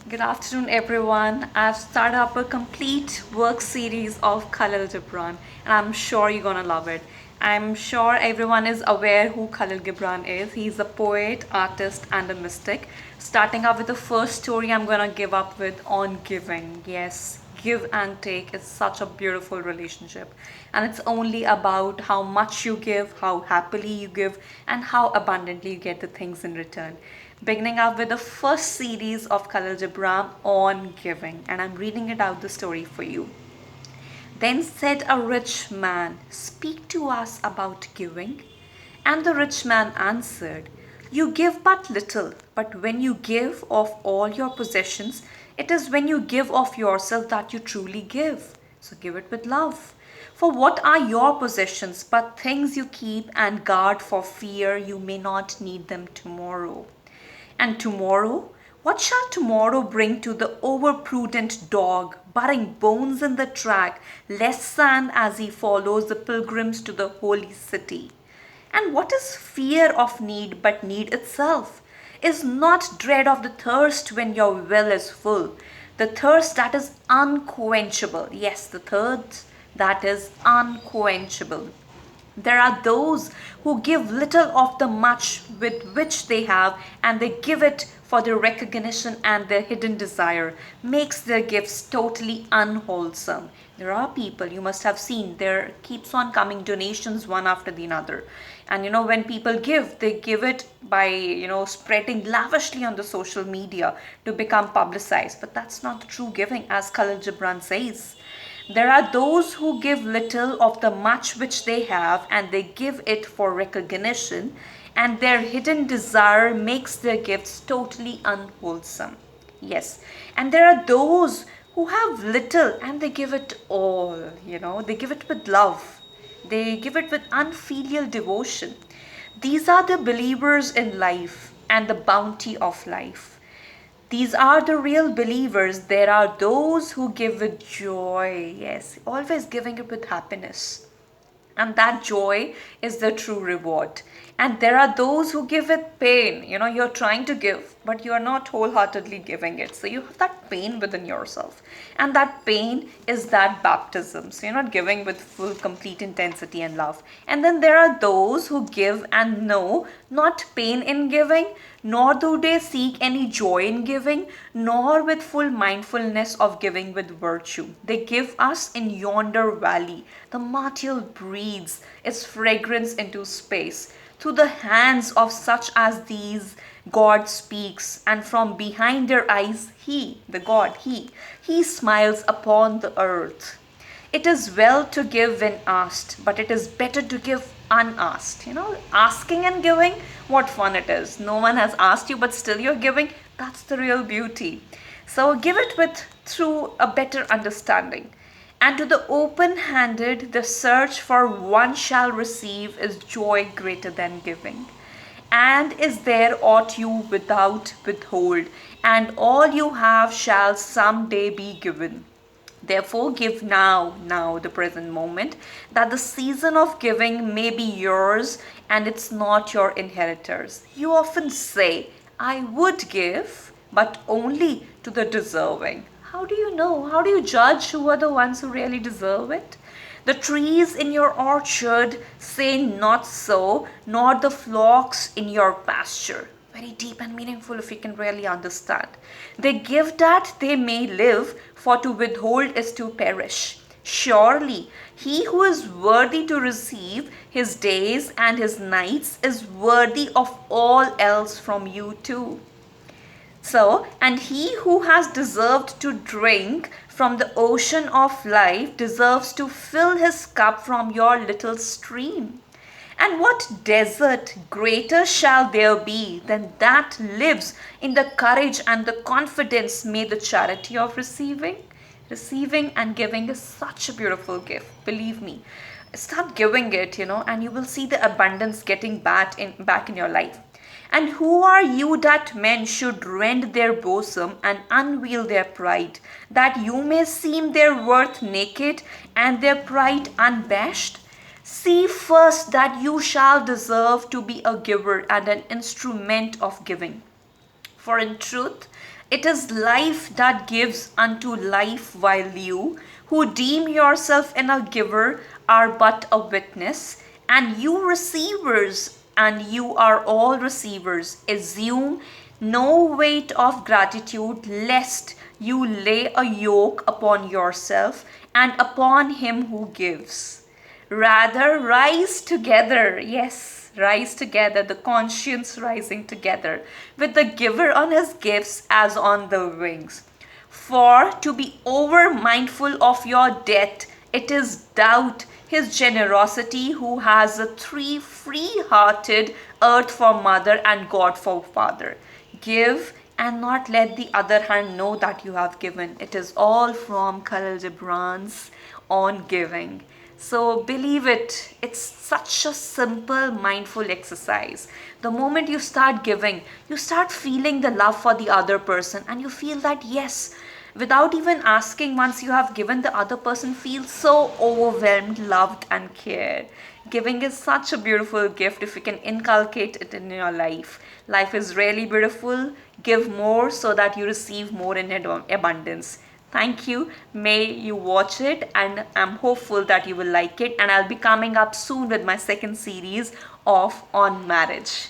Good afternoon, everyone. I've started up a complete work series of Khalil Gibran, and I'm sure you're gonna love it. I'm sure everyone is aware who Khalil Gibran is. He's a poet, artist, and a mystic. Starting up with the first story, I'm gonna give up with on giving. Yes, give and take is such a beautiful relationship, and it's only about how much you give, how happily you give, and how abundantly you get the things in return. Beginning up with the first series of Khalil Gibran on giving, and I'm reading it out the story for you. Then said a rich man, "Speak to us about giving." And the rich man answered, "You give but little, but when you give of all your possessions, it is when you give of yourself that you truly give. So give it with love. For what are your possessions but things you keep and guard for fear you may not need them tomorrow? And tomorrow? What shall tomorrow bring to the overprudent dog, burying bones in the track, less sand as he follows the pilgrims to the holy city? And what is fear of need but need itself? Is not dread of the thirst when your well is full, the thirst that is unquenchable. Yes, the thirst that is unquenchable. There are those who give little of the much with which they have, and they give it for their recognition, and their hidden desire makes their gifts totally unwholesome. There are people you must have seen, there keeps on coming donations one after the other. And when people give, they give it by, spreading lavishly on the social media to become publicized. But that's not true giving, as Khalil Gibran says. There are those who give little of the much which they have, and they give it for recognition, and their hidden desire makes their gifts totally unwholesome. Yes, and there are those who have little and they give it all, they give it with love, they give it with unfilial devotion. These are the believers in life and the bounty of life. These are the real believers. There are those who give with joy. Yes, always giving it with happiness. And that joy is the true reward. And there are those who give with pain. You're trying to give, but you're not wholeheartedly giving it. So you have that pain within yourself. And that pain is that baptism. So you're not giving with full, complete intensity and love. And then there are those who give and know not pain in giving, nor do they seek any joy in giving, nor with full mindfulness of giving with virtue. They give us in yonder valley. The martial breathes its fragrance into space. Through the hands of such as these, God speaks, and from behind their eyes, He, the God, He smiles upon the earth. It is well to give when asked, but it is better to give unasked. Asking and giving, what fun it is. No one has asked you, but still you're giving. That's the real beauty. So give it with through a better understanding. And to the open handed, the search for one shall receive is joy greater than giving. And is there aught you without withhold, and all you have shall some day be given. Therefore, give now, the present moment, that the season of giving may be yours and it's not your inheritors. You often say, I would give, but only to the deserving. How do you know? How do you judge who are the ones who really deserve it? The trees in your orchard say not so, nor the flocks in your pasture. Very deep and meaningful if you can really understand. They give that they may live, for to withhold is to perish. Surely he who is worthy to receive his days and his nights is worthy of all else from you too. So, and he who has deserved to drink from the ocean of life deserves to fill his cup from your little stream. And what desert greater shall there be than that lives in the courage and the confidence made the charity of receiving? Receiving and giving is such a beautiful gift, believe me. Start giving it, and you will see the abundance getting back in your life. And who are you that men should rend their bosom and unveil their pride, that you may seem their worth naked and their pride unbashed? See first that you shall deserve to be a giver and an instrument of giving. For in truth, It is life that gives unto life, while you, who deem yourself in a giver, are but a witness, and you receivers, and you are all receivers, assume no weight of gratitude, lest you lay a yoke upon yourself and upon him who gives. Rather, rise together. Yes, rise together, the conscience rising together with the giver on his gifts as on the wings. For to be over mindful of your debt, it is doubt his generosity who has a three free hearted earth for mother and God for father. Give and not let the other hand know that you have given. It is all from Khalil Gibran's On Giving. So believe it, it's such a simple mindful exercise. The moment you start giving, you start feeling the love for the other person, and you feel that yes, without even asking, once you have given, the other person feels so overwhelmed, loved, and cared. Giving is such a beautiful gift if you can inculcate it in your life. Life is really beautiful. Give more so that you receive more in abundance. Thank you. May you watch it, and I'm hopeful that you will like it. And I'll be coming up soon with my second series of On Marriage.